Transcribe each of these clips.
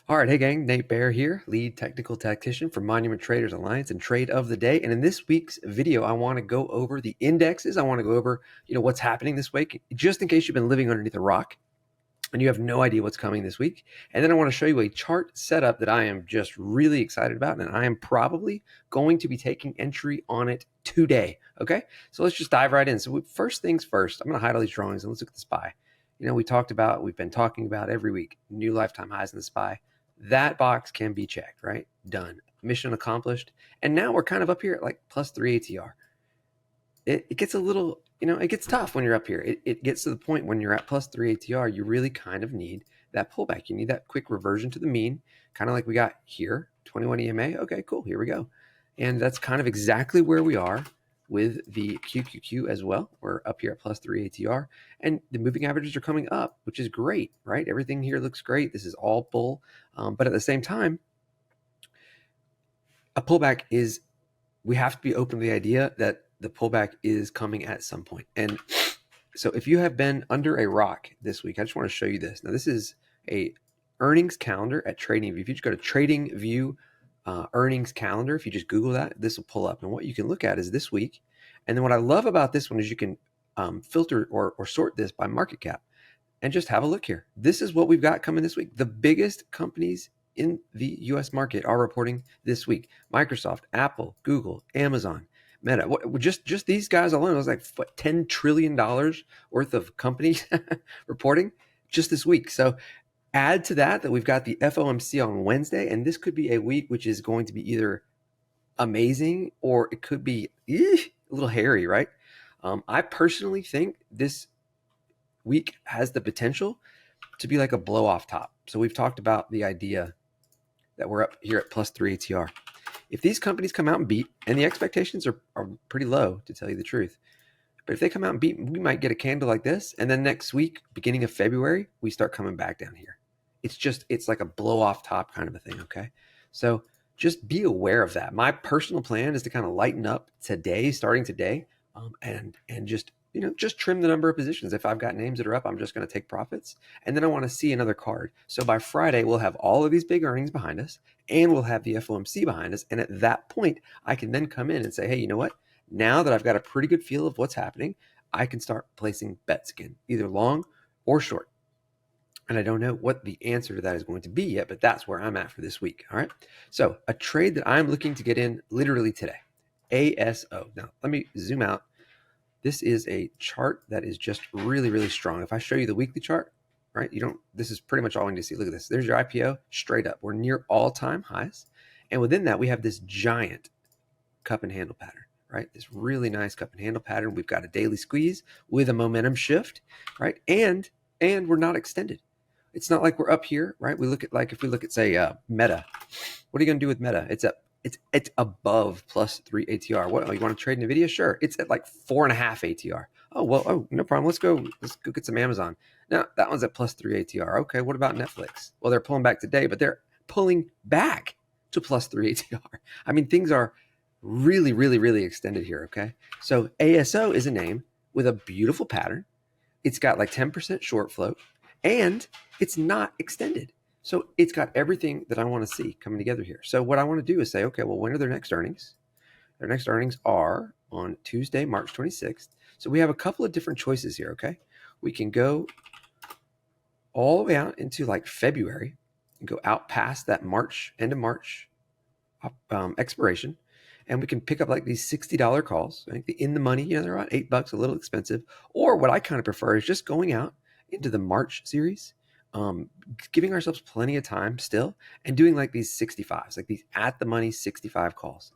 All right, hey gang, Nate Bear here, lead technical tactician for Monument Traders Alliance and trade of the day. And in this week's video, I want to go over the indexes. I want to go over, what's happening this week, just in case you've been living underneath a rock and you have no idea what's coming this week. And then I want to show you a chart setup that I am just really excited about, and I am probably going to be taking entry on it today. Okay, so let's just dive right in. So first things first, I'm going to hide all these drawings and let's look at the SPY. We've been talking about every week, new lifetime highs in the SPY. That box can be checked, right? Done. Mission accomplished. And now we're kind of up here at like plus 3 ATR. It gets a little, it gets tough when you're up here. It gets to the point when you're at plus 3 ATR, you really kind of need that pullback. You need that quick reversion to the mean, kind of like we got here, 21 EMA. Okay, cool. Here we go. And that's kind of exactly where we are with the QQQ as well. We're up here at plus 3 ATR, and the moving averages are coming up, which is great, right? Everything here looks great. This is all bull. But at the same time, a pullback is, we have to be open to the idea that the pullback is coming at some point. And so if you have been under a rock this week, I just want to show you this. Now, this is a earnings calendar at TradingView. If you just go to TradingView earnings calendar, if you just Google that, this will pull up. And what you can look at is this week. And then what I love about this one is you can filter or sort this by market cap and just have a look here. This is what we've got coming this week. The biggest companies in the US market are reporting this week. Microsoft, Apple, Google, Amazon, Meta. Just these guys alone, it was like what, $10 trillion worth of companies reporting just this week. So add to that we've got the FOMC on Wednesday, and this could be a week which is going to be either amazing or it could be a little hairy, right? I personally think this week has the potential to be like a blow off top. So we've talked about the idea that we're up here at plus 3 ATR. If these companies come out and beat, and the expectations are pretty low to tell you the truth, but if they come out and beat, we might get a candle like this, and then next week, beginning of February, we start coming back down here. It's like a blow off top kind of a thing, okay? So just be aware of that. My personal plan is to kind of lighten up today, starting today, and just trim the number of positions. If I've got names that are up, I'm just going to take profits. And then I want to see another card. So by Friday, we'll have all of these big earnings behind us, and we'll have the FOMC behind us. And at that point, I can then come in and say, hey, you know what? Now that I've got a pretty good feel of what's happening, I can start placing bets again, either long or short. And I don't know what the answer to that is going to be yet, but that's where I'm at for this week. All right. So a trade that I'm looking to get in literally today, ASO. Now, let me zoom out. This is a chart that is just really, really strong. If I show you the weekly chart, right, this is pretty much all we need to see. Look at this. There's your IPO straight up. We're near all-time highs. And within that, we have this giant cup and handle pattern, right? This really nice cup and handle pattern. We've got a daily squeeze with a momentum shift, right? And we're not extended. It's not like we're up here, right? If we look at say Meta, what are you going to do with Meta? It's above plus 3 ATR. What? Oh, you want to trade NVIDIA? Sure. It's at like 4.5 ATR. Oh, no problem. Let's go get some Amazon. Now that one's at plus 3 ATR. Okay. What about Netflix? Well, they're pulling back today, but they're pulling back to plus 3 ATR. I mean, things are really, really, really extended here. Okay. So ASO is a name with a beautiful pattern. It's got like 10% short float, and it's not extended. So it's got everything that I want to see coming together here. So what I want to do is say, okay, well, when are their next earnings? Their next earnings are on Tuesday, March 26th. So we have a couple of different choices here, okay? We can go all the way out into like February and go out past that end of March expiration. And we can pick up like these $60 calls, right? In the money, they're about $8, a little expensive. Or what I kind of prefer is just going out into the March series, giving ourselves plenty of time still, and doing like these 65s, like these at the money 65 calls,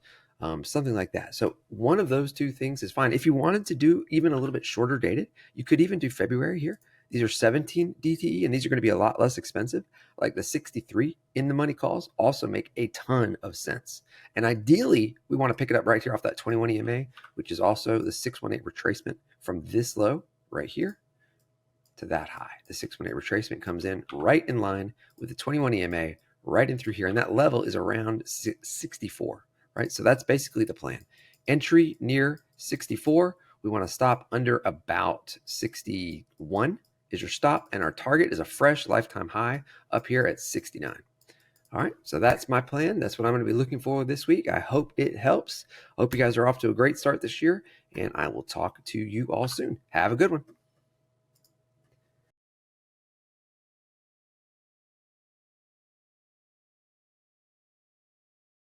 something like that. So one of those two things is fine. If you wanted to do even a little bit shorter dated, you could even do February here. These are 17 DTE, and these are going to be a lot less expensive. Like the 63 in the money calls also make a ton of sense. And ideally, we want to pick it up right here off that 21 EMA, which is also the 618 retracement from this low right here to that high. The 618 retracement comes in right in line with the 21 EMA right in through here. And that level is around 64, right? So that's basically the plan. Entry near 64. We want to stop under about 61 is your stop. And our target is a fresh lifetime high up here at 69. All right, so that's my plan. That's what I'm going to be looking for this week. I hope it helps. I hope you guys are off to a great start this year, and I will talk to you all soon. Have a good one.